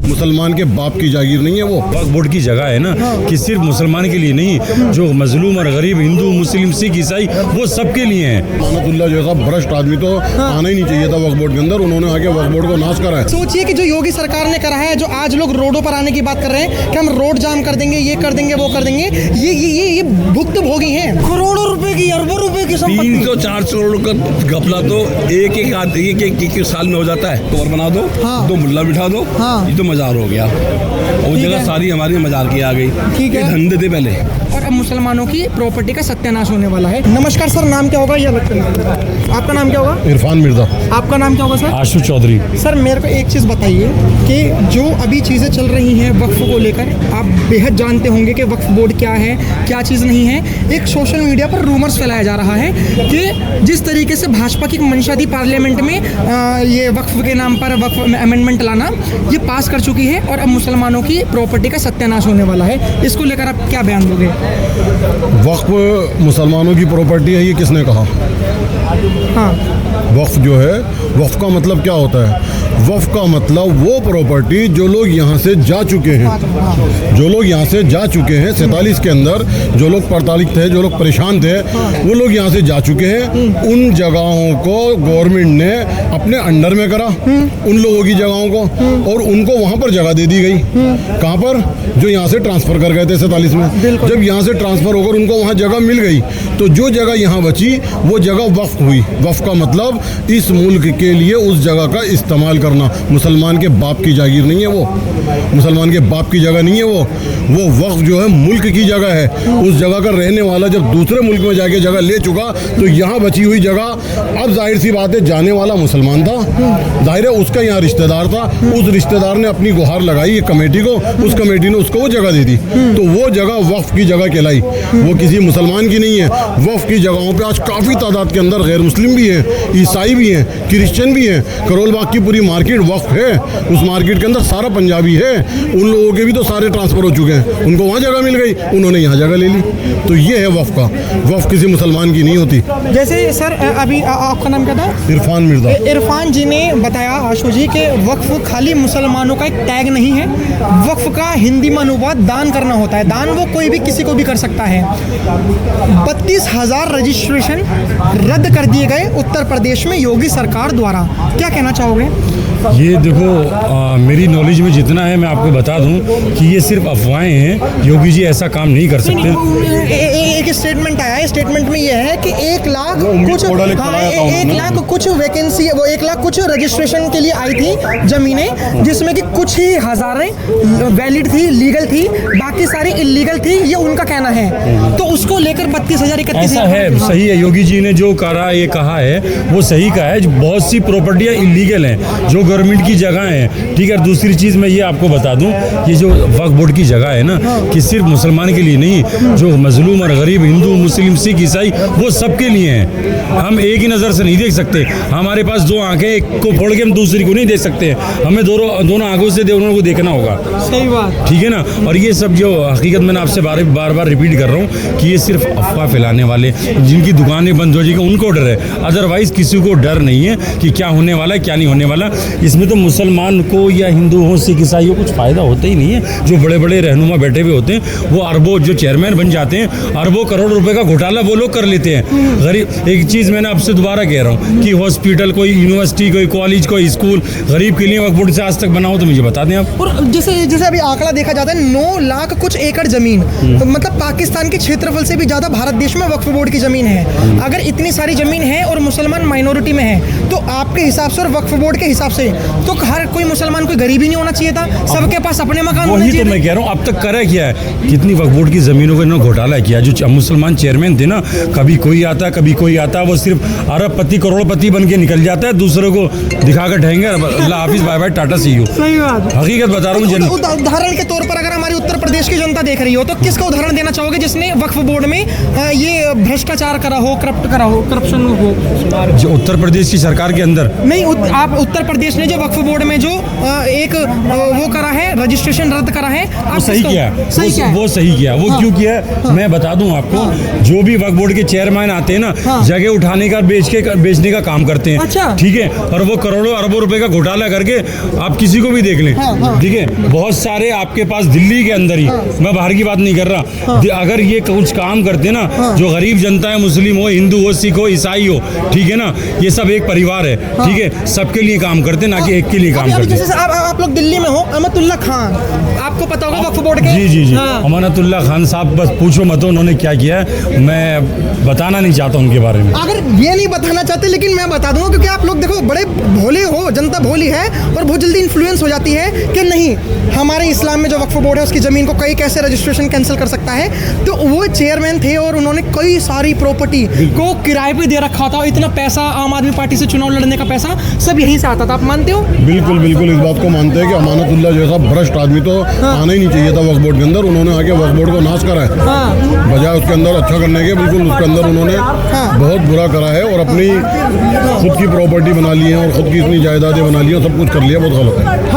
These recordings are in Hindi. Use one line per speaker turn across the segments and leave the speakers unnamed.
मुसलमान के बाप की जागीर नहीं है वो।
वक्फ बोर्ड की जगह है ना कि सिर्फ मुसलमान के लिए नहीं, जो मजलूम और गरीब हिंदू मुस्लिम सिख ईसाई वो सबके लिए है।
मानतुल्लाह जैसा भ्रष्ट आदमी तो आना ही नहीं चाहिए था वक्फ बोर्ड के अंदर। उन्होंने आके वक्फ बोर्ड को नाश करा है।
सोचिए कि जो योगी सरकार ने करा है, जो आज लोग रोडों पर आने की बात कर रहे हैं कि हम रोड जाम कर देंगे, ये कर देंगे, वो कर देंगे, ये भुक्तभोगी हैं। करोड़ों रुपए की, अरबों रुपए की संपत्ति।
300-400 करोड़ का घपला तो एक साल में हो जाता है। तो और बना दो,
हाँ।
2 मुल्ला बिठा दो, ये तो मजार हो गया। वो जगह सारी हमारी मजार की आ गई।
ठीक है,
धंधे थे पहले।
और अब मुसलमानों की प्रॉपर्टी का सत्यानाश होने वाला है। नमस्कार सर, नाम क्या होगा? ये आपका नाम क्या होगा?
इरफान मिर्जा।
आपका नाम क्या होगा सर?
आशु चौधरी।
सर मेरे को एक चीज़ बताइए कि जो अभी चीज़ें चल रही हैं वक्फ को लेकर, आप बेहद जानते होंगे कि वक्फ बोर्ड क्या है, क्या चीज़ नहीं है। एक सोशल मीडिया पर रूमर्स फैलाया जा रहा है कि जिस तरीके से भाजपा की मंशा थी पार्लियामेंट में ये वक्फ के नाम पर वक्फ अमेंडमेंट लाना, ये पास कर चुकी है और अब मुसलमानों की प्रॉपर्टी का सत्यानाश होने वाला है। इसको लेकर आप क्या बयान दोगे?
वक्फ मुसलमानों की प्रॉपर्टी है, ये किसने कहा?
हाँ,
वक्फ जो है, वक्फ का मतलब क्या होता है? वक्फ का मतलब वो प्रॉपर्टी जो लोग यहाँ से जा चुके हैं, जो लोग यहाँ से जा चुके हैं 47 के अंदर, जो लोग प्रताड़ित थे, जो लोग परेशान थे, वो लोग यहाँ से जा चुके हैं। उन जगहों को गवर्नमेंट ने अपने अंडर में करा, उन लोगों की जगहों को, और उनको वहाँ पर जगह दे दी गई। कहाँ पर? जो यहाँ से ट्रांसफ़र कर गए थे 47 में। जब यहाँ से ट्रांसफ़र होकर उनको वहाँ जगह मिल गई, तो जो जगह यहाँ बची वो जगह वक्फ हुई। वक्फ का मतलब इस मुल्क के लिए उस जगह का इस्तेमाल करना। मुसलमान के बाप की जागीर नहीं है वो, मुसलमान के बाप की जगह नहीं है वो वक्फ जो है मुल्क की जगह है। उस जगह का रहने वाला जब दूसरे मुल्क में जाके जगह ले चुका, तो यहाँ बची हुई जगह, अब जाहिर सी बात है जाने वाला मुसलमान था, जाहिर है उसका यहाँ रिश्तेदार था, उस रिश्तेदार ने अपनी गुहार लगाई एक कमेटी को, उस कमेटी ने उसको वो जगह दे दी, तो वो जगह वक्फ की जगह कहलाई। वो किसी मुसलमान की नहीं है। वक्फ की जगहों पर आज काफ़ी तादाद के अंदर गैर मुस्लिम भी हैं, ईसाई भी हैं, क्रिश्चियन भी हैं। करोल बाग की पूरी मार्केट वक्फ है, उस मार्केट के अंदर सारा पंजाबी है। उन लोगों के भी तो सारे ट्रांसफ़र हो चुके हैं, उनको वहाँ जगह मिल गई, उन्होंने यहाँ जगह ले ली। तो ये है वक्फ का। वक्फ किसी मुसलमान की नहीं होती।
जैसे सर अभी आपका नाम क्या था?
इरफान मिर्जा।
इरफान जी ने बताया आशु जी कि वक्फ खाली मुसलमानों का एक टैग नहीं है। वक्फ का हिंदी में अनुवाद दान करना होता है। दान वो कोई भी किसी को भी कर सकता है। 32,000 रजिस्ट्रेशन रद्द कर दिए गए उत्तर प्रदेश में योगी सरकार द्वारा। क्या कहना चाहोगे?
ये देखो मेरी नॉलेज में जितना है मैं आपको बता दूं कि ये सिर्फ अफवाहें हैं। योगी जी ऐसा काम नहीं कर सकते।
एक स्टेटमेंट आया है, स्टेटमेंट में ये है कि 1 लाख कुछ, हाँ, 1 लाख कुछ वैकेंसी, वो 1 लाख कुछ रजिस्ट्रेशन के लिए आई थी ज़मीनें, जिसमें कि कुछ ही हज़ारें वैलिड थी, लीगल थी, बाकी सारी इलीगल थी, ये उनका कहना है। तो उसको लेकर 32,000
ऐसा है, सही है। योगी जी ने जो करा ये कहा है वो सही कहा है। बहुत सी प्रॉपर्टियाँ इलीगल हैं जो गवर्नमेंट की जगह है। ठीक है। दूसरी चीज़ मैं ये आपको बता दूं, ये जो वक्फ बोर्ड की जगह है ना कि सिर्फ मुसलमान के लिए नहीं, जो मजलूम और गरीब हिंदू मुस्लिम सिख ईसाई वो सबके लिए हैं। हम एक ही नज़र से नहीं देख सकते। हमारे पास 2 आंखें, एक को फोड़ के हम दूसरी को नहीं देख सकते। हमें दोनों आंखों से दोनों को देखना होगा।
सही बात,
ठीक है ना। और ये सब जो हकीकत मैंने आपसे बार बार रिपीट कर रहा हूँ कि ये सिर्फ अफवाह फैलाने वाले, जिनकी दुकानें बंद हो जाएगी उनको डर है, अदरवाइज़ किसी को डर नहीं है कि क्या होने वाला है क्या नहीं होने वाला। इसमें तो मुसलमान को या हिंदू हो सिख ईसाई हो कुछ फ़ायदा होता ही नहीं है। जो बड़े बड़े रहनुमा बैठे हुए होते हैं वो अरबों, जो चेयरमैन बन जाते हैं, अरबों करोड़ रुपए का घोटाला वो लोग कर लेते हैं। गरीब, एक चीज़ मैंने आपसे दोबारा कह रहा हूँ कि हॉस्पिटल, कोई यूनिवर्सिटी, कोई कॉलेज, कोई स्कूल गरीब के लिए वक्फ बोर्ड से आज तक बनाओ तो मुझे बता दें आप।
और जैसे अभी आंकड़ा देखा जाता है 9 लाख कुछ एकड़ जमीन, तो मतलब पाकिस्तान के क्षेत्रफल से भी ज़्यादा भारत देश में वक्फ बोर्ड की ज़मीन है। अगर इतनी सारी ज़मीन है और मुसलमान माइनॉरिटी में है, तो आपके हिसाब से और वक्फ बोर्ड के हिसाब से तो हर कोई मुसलमान कोई गरीब ही नहीं होना चाहिए था, सबके पास अपने मकान होने चाहिए।
वही तो मैं कह रहा हूँ, अब तक करा क्या है? कितनी वक्फ बोर्ड की ज़मीनों को इन्होंने घोटाला किया। जो मुसलमान चेयरमैन थे ना, कभी कोई आता कभी कोई आता, वो सिर्फ अरबपति करोड़पति बन के निकल जाता है, दूसरों को दिखाकर ठहेंगे अल्लाह हाफिज़ bye bye tata see you.
सही बात,
हकीकत बता रहा हूँ।
उदाहरण के तौर पर अगर हमारी उत्तर प्रदेश की जनता देख रही हो तो किसका उदाहरण देना चाहोगे जिसने वक्फ बोर्ड में ये भ्रष्टाचार करा हो, करप्शन हो?
जो उत्तर प्रदेश की सरकार के अंदर
नहीं, आप उत्तर प्रदेश इसने जो वक्फ बोर्ड में जो एक वो करा है, रजिस्ट्रेशन रद्द करा है, आप
वो सही
इसको-
किया है।
सही किया है।
वो सही किया। वो
हाँ।
क्यों किया है? मैं बता दूं आपको, जो भी वक्फ बोर्ड के चेयरमैन आते हैं ना,
हाँ।
जगह उठाने का बेचने का काम करते हैं।
अच्छा।
ठीक है, और वो करोड़ों अरबों रुपए का घोटाला करके आप किसी को भी देख लें।
हाँ, हाँ।
ठीक है, बहुत सारे आपके पास दिल्ली के अंदर ही, मैं बाहर की बात नहीं कर रहा, अगर ये कुछ काम करते ना, जो गरीब जनता है, मुस्लिम हो, हिंदू हो, सिख हो, ईसाई हो, ठीक है ना, ये सब एक परिवार है। ठीक है, सबके लिए काम करते, ना कि एक के लिए काम
अभी
करते।
जैसे आप लोग दिल्ली में हो, अमतुल्ला खान, आपको पता होगा वक्फ बोर्ड के।
जी जी जी,
हाँ।
अमानतुल्ला खान साहब, बस पूछो मत उन्होंने क्या किया है, मैं बताना नहीं चाहता उनके बारे में।
अगर ये नहीं बताना चाहते, लेकिन मैं बता दूंगा, क्योंकि आप लोग देखो बड़े भोले हो, जनता भोली है और बहुत जल्दी इन्फ्लुएंस हो जाती है कि नहीं, हमारे इस्लाम में जो वक्फ बोर्ड है उसकी ज़मीन को कई कैसे रजिस्ट्रेशन कैंसिल कर सकता है। तो वो चेयरमैन थे और उन्होंने कई सारी प्रॉपर्टी को किराए पे दे रखा था। इतना पैसा, आम आदमी पार्टी से चुनाव लड़ने का पैसा सब यहीं से आता था, आप मानते हो?
बिल्कुल बिल्कुल इस बात को मानते हैं कि अमानतुल्लाह जैसा भ्रष्ट आदमी तो आना ही नहीं चाहिए था वक्फ बोर्ड के अंदर। उन्होंने आके वक्फ बोर्ड को नाश करा है,
हाँ।
बजाय उसके अंदर अच्छा करने के। बिल्कुल उसके अंदर उन्होंने बहुत बुरा करा है और अपनी खुद की प्रॉपर्टी बना ली है और खुद की इतनी जायदादें बना ली हैं, सब कुछ कर लिया, बहुत गलत है।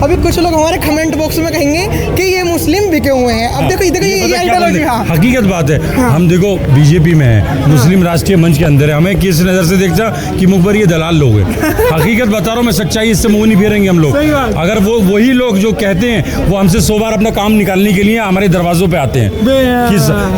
अभी कुछ लोग हमारे कमेंट बॉक्स में कहेंगे कि ये मुस्लिम बिके हुए हैं। अब देखो
पता
ये
क्या
आइडियोलॉजी।
बात है?
हाँ।
हकीकत बात है, हम देखो बीजेपी में है, मुस्लिम राष्ट्रीय मंच के अंदर है, हमें किस नजर से देखता कि मुखबर ये दलाल लोग हैं। हकीकत बता रहा हूँ मैं, सच्चाई इससे मुंह नहीं फेरेंगे हम लोग।
सही बात।
अगर वो वही लोग जो कहते हैं वो हमसे 100 बार अपना काम निकालने के लिए हमारे दरवाजों पे आते हैं,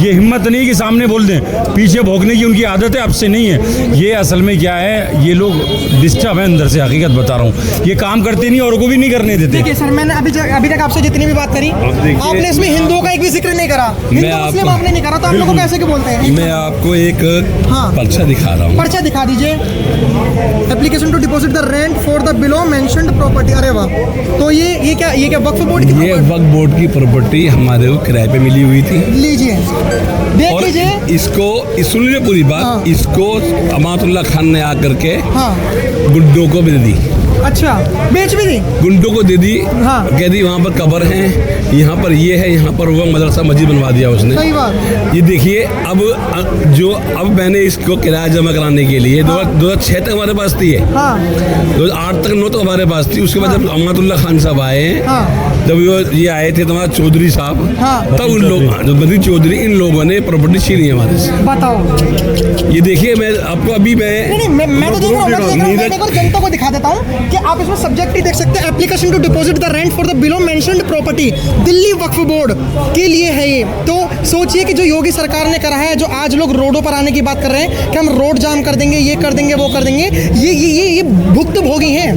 ये हिम्मत नहीं कि सामने बोल दें, पीछे भोंकने की उनकी आदत है, अब से नहीं है। ये असल में क्या है, ये लोग डिस्टर्ब है अंदर से, हकीकत बता रहा हूँ। ये काम करते नहीं और को भी नहीं करने देते।
देखिए सर, मैंने अभी तक आपसे जितनी भी बात करी,
देखिए-
आपने इसमें हिंदुओं का एक भी जिक्र नहीं करा, हिंदू
आपको-
मुस्लिम आपने नहीं करा, तो आप लोगों को कैसे क्यों बोलते हैं?
मैं आपको एक
हाँ।
पर्चा दिखा रहा हूँ।
पर्चा दिखा दीजिए। Application to deposit the rent for the below mentioned property. अरे वाह, तो ये क्या वक्फ बोर्ड की
ये वक्फ बोर्ड की प्रॉपर्टी हमारे को किराए पे मिली हुई थी।
लीजिए, देख
और
लीजिए।
इसको सुन लीजिए पूरी बात।
हाँ।
इसको अमातुल्ला खान ने आकर के
हाँ।
गुड्डों को भी दे दी,
अच्छा, बेच भी दी।
गुंडों को दे दी।
हाँ।
कह दी वहाँ पर कब्र है, यहाँ पर ये है, यहाँ पर वो मदरसा मस्जिद बनवा दिया उसने।
सही बात।
ये देखिए, अब मैंने इसको किराया जमा कराने के लिए 2006 तक हमारे पास थी है,
हाँ
2008 तक 9 तक हमारे पास थी। उसके बाद जब अमातुल्ला खान साहब आए,
हाँ।
जब ये आए थे तुम्हारा चौधरी साहब,
हाँ।
तब उन लोग जो बद्री चौधरी, इन लोगों ने प्रॉपर्टी छीनी है हमारे से।
बताओ।
ये देखिए, मैं आपको अभी
नहीं, मैं तो देख रहा हूँ, मैं एक बार जनता को दिखा देता हूँ कि आप इसमें सब्जेक्ट ही देख सकते हैं। Application to deposit the rent for the below mentioned property, Delhi Waqf board के लिए है ये। तो सोचिए कि जो योगी सरकार ने करा है, जो आज लोग रोडों पर आने की बात कर रहे हैं कि हम रोड जाम कर देंगे, ये कर देंगे, वो कर देंगे, ये भुक्त भोगी हैं,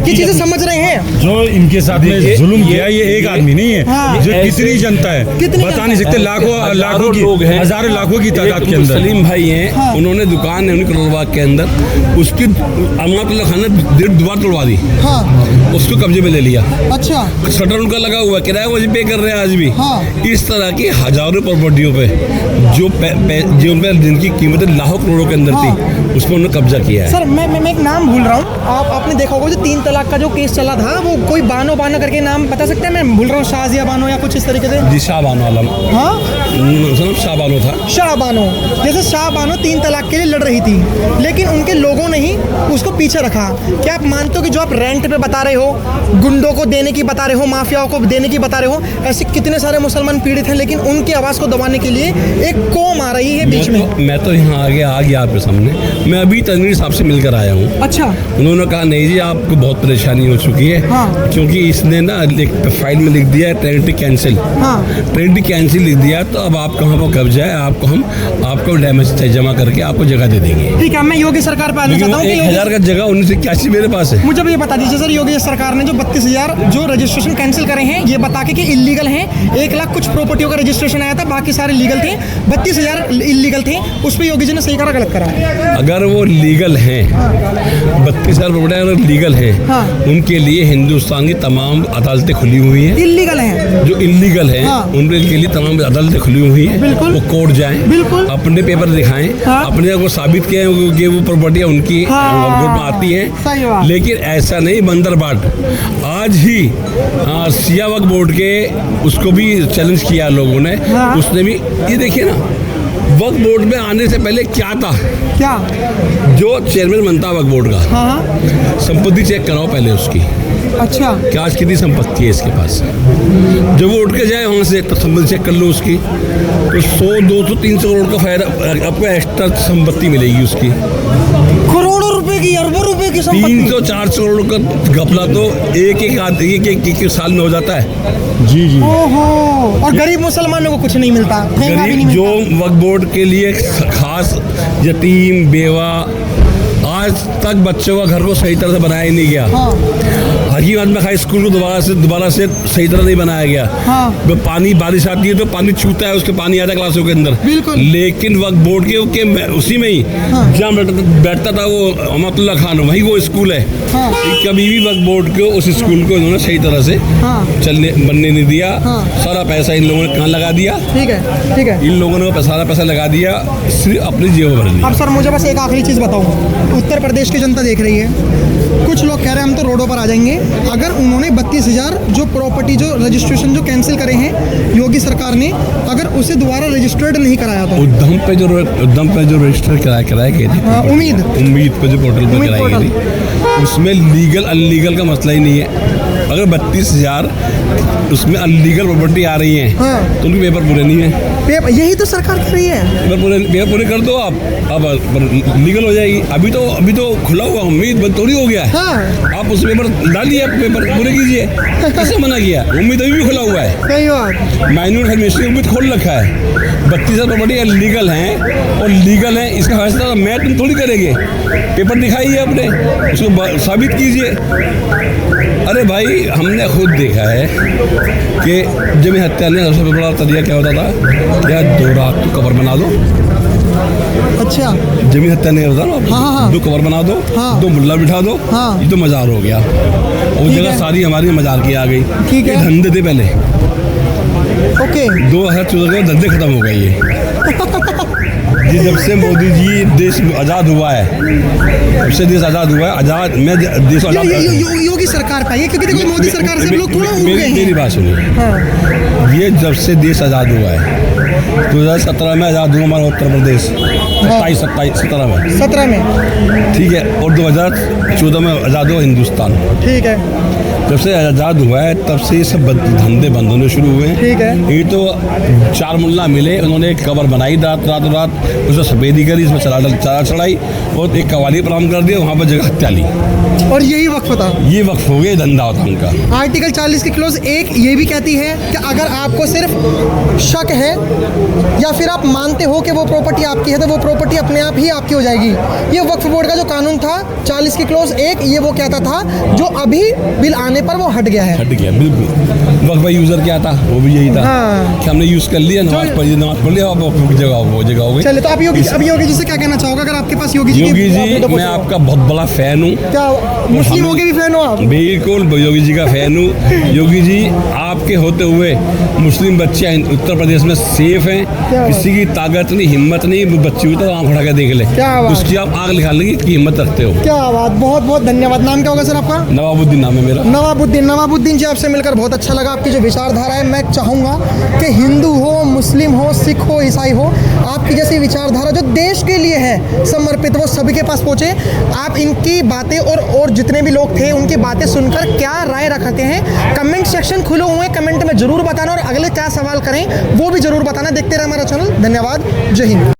ये चीजें समझ रहे हैं।
जो इनके साथ में
देखिए,
जुल्म किया, ये एक आदमी नहीं है,
हाँ।
जो कितनी जनता है
कितनी
बता
जनता
नहीं
है?
सकते, लाखों की,
लोग हैं,
हजारों लाखों की तादाद
एक
के अंदर।
सलीम भाई हैं,
हाँ।
उन्होंने दुकान है उनकी करोलबाग के अंदर, उसकी अमातुल्ला खान ने 1.5 द्वार तोड़वा दी,
हाँ।
उसको कब्जे में ले लिया।
अच्छा।
शटर उनका लगा हुआ, किराया वो पे कर रहे हैं आज भी।
हाँ।
इस तरह की हजारों प्रॉपर्टियों पे जो जिनकी कीमतें लाखों करोड़ों के अंदर
हाँ।
थी, उस पर उन्होंने कब्जा किया है।
सर मैं एक नाम भूल रहा हूँ, आपने देखा होगा जो 3 तलाक का जो केस चला था, वो कोई बानो करके नाम बता सकते हैं? मैं भूल रहा हूँ, शाजिया बानो या कुछ इस तरीके से।
जी, शाह बानो आलम,
हाँ,
शाह बानो था।
शाह बानो, जैसे शाह बानो 3 तलाक के लिए लड़ रही थी, लेकिन उनके लोगों ने ही उसको पीछे रखा। क्या आप मानते हो कि जो आप रेंट पे बता रहे हो, गुंडों को देने की बता रहे हो, माफियाओं को देने की बता रहे हो, ऐसे कितने सारे मुसलमान पीड़ित हैं, लेकिन उनकी आवाज़ को दबाने के लिए एक कौम आ रही है बीच में।
मैं तो यहाँ आगे आ गया आपके सामने। मैं अभी तनवीर साहब से मिलकर आया हूँ।
अच्छा।
उन्होंने कहा नहीं जी, आपको बहुत परेशानी हो चुकी है।
हाँ।
क्योंकि इसने ना एक फाइल में लिख दिया है ट्रेनिटी कैंसिल।
हाँ।
ट्रेनिटी कैंसिल लिख दिया, तो अब आप कहाँ पर कब्जा है, आपको डैमेज जमा करके आपको जगह दे देंगे।
ठीक है, मैं योगी सरकार पे आना चाहता हूँ कि
1000 का जगह 1981 मेरे पास है।
मुझे भी ये बता दीजिए सर, योगी सरकार ने जो 32,000 जो रजिस्ट्रेशन कैंसिल करे हैं, ये बता के कि इलीगल हैं, 1 लाख कुछ प्रॉपर्टियों का रजिस्ट्रेशन आया था, बाकी सारे लीगल थे, 32,000 इलीगल थे, उस पर योगी जी ने सही करा गलत करा?
अगर वो लीगल हैं, 32,000 प्रॉपर्टी अगर लीगल हैं,
हाँ।
उनके लिए हिंदुस्तान की तमाम अदालतें खुली हुई हैं।
इलीगल हैं
जो इलीगल हैं,
हाँ।
उनके लिए तमाम अदालतें खुली हुई हैं।
बिल्कुल।
वो कोर्ट जाएं,
बिल्कुल।
अपने पेपर दिखाएं,
हाँ।
अपने को साबित किए कि वो प्रॉपर्टियां उनकी
हाँ।
कोर्ट में आती
सही
हैं।
बात।
लेकिन ऐसा नहीं, बंदरबाट आज ही सिया वक्फ बोर्ड के उसको भी चैलेंज किया लोगों ने।
हाँ।
उसने भी, ये देखिए ना, वक्फ बोर्ड में आने से पहले क्या था?
क्या?
जो चेयरमैन बनता है वक्फ बोर्ड का,
हाँ,
संपत्ति चेक कराओ पहले उसकी,
अच्छा,
क्या आज कितनी संपत्ति है इसके पास। जब वो उठ के जाए वहाँ से तो संपत्ति चेक कर लो उसकी, तो 100, 200, 300 करोड़ का फायदा आपको एक्स्ट्रा संपत्ति मिलेगी उसकी।
करोड़ों रुपए की, अरबों रुपए की संपत्ति।
300-400 करोड़ का घपला तो एक साल में हो जाता है।
जी जी।
ओहो, और गरीब मुसलमानों को कुछ नहीं मिलता, ठेंगा भी नहीं
गरीब जो
मिलता।
वक्फ बोर्ड के लिए खास यतीम, बेवा, आज तक बच्चों का घर को सही तरह से बनाया ही नहीं गया।
हाँ,
हकीम में खाई स्कूल को दोबारा से सही तरह नहीं बनाया गया।
हाँ।
जब पानी बारिश आती है तो पानी छूता है, उसके पानी आता है क्लासों के अंदर।
बिल्कुल।
लेकिन वक्फ बोर्ड के उसी में ही जहाँ बैठता था वो अहमदुल्ला खान, वही वो स्कूल है।
हाँ।
कभी भी वक्फ बोर्ड को, उस स्कूल को इन्होंने सही तरह से
हाँ।
बनने नहीं दिया।
हाँ।
सारा पैसा इन लोगों ने कहाँ लगा दिया?
ठीक है, ठीक है।
इन लोगों ने सारा पैसा लगा दिया, सिर्फ अपनी जेब भर ली।
अब सर मुझे बस एक आखिरी चीज़ बताओ, उत्तर प्रदेश की जनता देख रही है, कुछ लोग कह रहे हैं हम तो रोडों पर आ जाएंगे अगर उन्होंने 32,000 जो प्रॉपर्टी जो रजिस्ट्रेशन जो कैंसिल करे हैं योगी सरकार ने, अगर उसे दोबारा रजिस्टर्ड नहीं कराया तो।
उद्यम पे जो रजिस्टर कराया गए थे,
हाँ, उम्मीद
पे जो पोर्टल पर
उम्मीद
कराई गई थी, उसमें लीगल अनलीगल का मसला ही नहीं है। अगर 32,000 उसमें अनलीगल प्रॉपर्टी आ रही है,
हाँ।
तो उनके पेपर पूरे नहीं है।
यही तो सरकार कर रही है।
पेपर पूरे कर दो आप, अब लीगल हो जाएगी। अभी तो खुला हुआ, उम्मीद बंद थोड़ी हो गया है।
हाँ।
आप उस पेपर डालिए, आप पेपर पूरे कीजिए। किसे मना किया? उम्मीद अभी भी खुला हुआ है।
सही बात।
माइनर एडमिनिस्ट्रेशन उम्मीद खोल रखा है। 32,000 प्रॉपर्टी लीगल हैं और लीगल है, इसका फैसला मैं तुम थोड़ी करेंगे। पेपर दिखाइए अपने, उसको साबित कीजिए। अरे भाई, हमने खुद देखा है कि जमीन हत्या ने सबसे बड़ा तरीका क्या होता था, या 2 रात तो कब्र बना दो।
अच्छा,
जमीन हत्या नहीं होता ना,
हाँ, हाँ।
2 कब्र बना दो,
हाँ।
2 मुल्ला बिठा दो,
हाँ।
ये तो मजार हो गया। वो
ठीक
जगह
है।
सारी हमारी मजार की आ गई।
ठीक है।
ये धंधे थे पहले,
ओके।
2014 के धंधे खत्म हो गए ये जब से मोदी जी देश आज़ाद हुआ है, जब से देश आज़ाद हुआ है, देश आज़ाद
योगी सरकार का ये, क्योंकि देखो मोदी सरकार से लोग थोड़ा उब गए हैं।
मेरी बात सुनिए,
हाँ।
ये जब से देश आज़ाद हुआ है, 2017 में आज़ाद हुआ हमारा उत्तर प्रदेश, 17 में,
17 में,
ठीक है, और 2014 में आज़ाद हुआ हिंदुस्तान।
ठीक है।
जब से आज़ाद हुआ है तब से ये सब धंधे बंद होने शुरू हुए हैं।
ठीक है।
ये तो 4 मुल्ला मिले, उन्होंने एक कब्र बनाई रात उसमें सफेदी करी, इसमें चारा चढ़ाई और एक कवाली प्रारंभ कर दिया, वहाँ पर जगह हत्या ली,
और यही वक्फ था।
ये वक्फ हो गया, धंधा होता उनका।
आर्टिकल 40 की क्लोज 1 ये भी कहती है कि अगर आपको सिर्फ शक है या फिर आप मानते हो कि वो प्रॉपर्टी आपकी है तो वो प्रॉपर्टी अपने आप ही आपकी हो जाएगी। ये वक्फ बोर्ड का जो कानून था 40 की क्लोज 1 ये वो कहता था, जो अभी बिल आने पर वो हट गया है।
हट गया बिल्कुल। वक्फ यूज़र क्या था, वो भी यही था।
हाँ।
कि हमने यूज़ कर लिया, नमाज पढ़ लिया, वो जगह हो गई।
चलिए, तो आप योगी जी से क्या कहना चाहोगे? अगर आपके पास योगी जी
मैं आपका बहुत बड़ा फैन हूँ।
क्या मुस्लिमों के भी फैन हो आप?
बिल्कुल, योगी जी का फैन हूँ। योगी जी आपके होते हुए मुस्लिम बच्चे उत्तर प्रदेश में सेफ हैं, किसी की ताकत नहीं, हिम्मत नहीं, बच्ची को तो आँख उठा के देख ले, उसकी आप आग निकालने की हिम्मत रखते हो।
क्या बात, बहुत बहुत धन्यवाद। नाम क्या होगा सर आपका?
नवाबुद्दीन नाम है मेरा।
नवाबुद्दीन जी, आपसे मिलकर बहुत अच्छा लगा। आपकी जो विचारधारा है, मैं चाहूँगा कि हिंदू हो, मुस्लिम हो, सिख हो, ईसाई हो, आपकी जैसी विचारधारा जो देश के लिए है समर्पित, वो सभी के पास पहुँचे। आप इनकी बातें और जितने भी लोग थे उनकी बातें सुनकर क्या राय रखते हैं, कमेंट सेक्शन खुले हुए हैं, कमेंट में जरूर बताना, और अगले क्या सवाल करें वो भी जरूर बताना। देखते रहे हमारा चैनल। धन्यवाद, जय हिंद।